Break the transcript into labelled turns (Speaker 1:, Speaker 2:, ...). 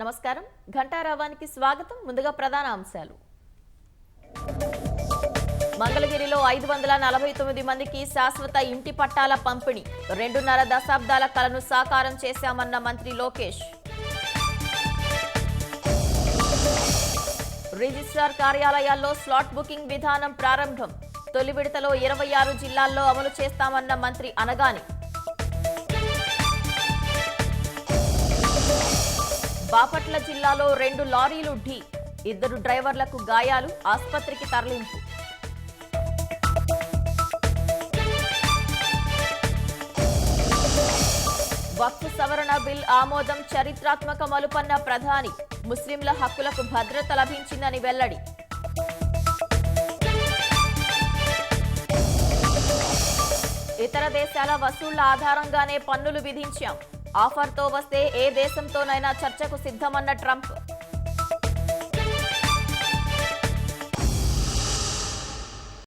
Speaker 1: నమస్కారం ఘంటారావానికి స్వాగతం. ముందుగా ప్రధాన అంశాలు. మంగళగిరిలో 549 మందికి శాశ్వత ఇంటి పట్టాల పంపిణీ. 2.5 దశాబ్దాల కలను సాకారం చేశామన్న మంత్రి లోకేష్. రిజిస్ట్రార్ కార్యాలయాల్లో స్లాట్ బుకింగ్ విధానం ప్రారంభం. తొలి విడతలో 26 జిల్లాల్లో అమలు చేస్తామన్న మంత్రి అనగాని. బాపట్ల జిల్లాలో 2 లారీలు ఢీ. 2 డ్రైవర్లకు గాయాలు, ఆసుపత్రికి తరలింపు. వక్ఫ్ సవరణ బిల్ ఆమోదం చరిత్రాత్మక మలుపన్న ప్రధాని. ముస్లింల హక్కులకు భద్రత లభించిందని వెల్లడి. ఇతర దేశాల వసూళ్ల ఆధారంగానే పన్నులు విధించాం. ఆఫర్తో వస్తే ఏ దేశంతోనైనా చర్చకు సిద్ధమన్న ట్రంప్.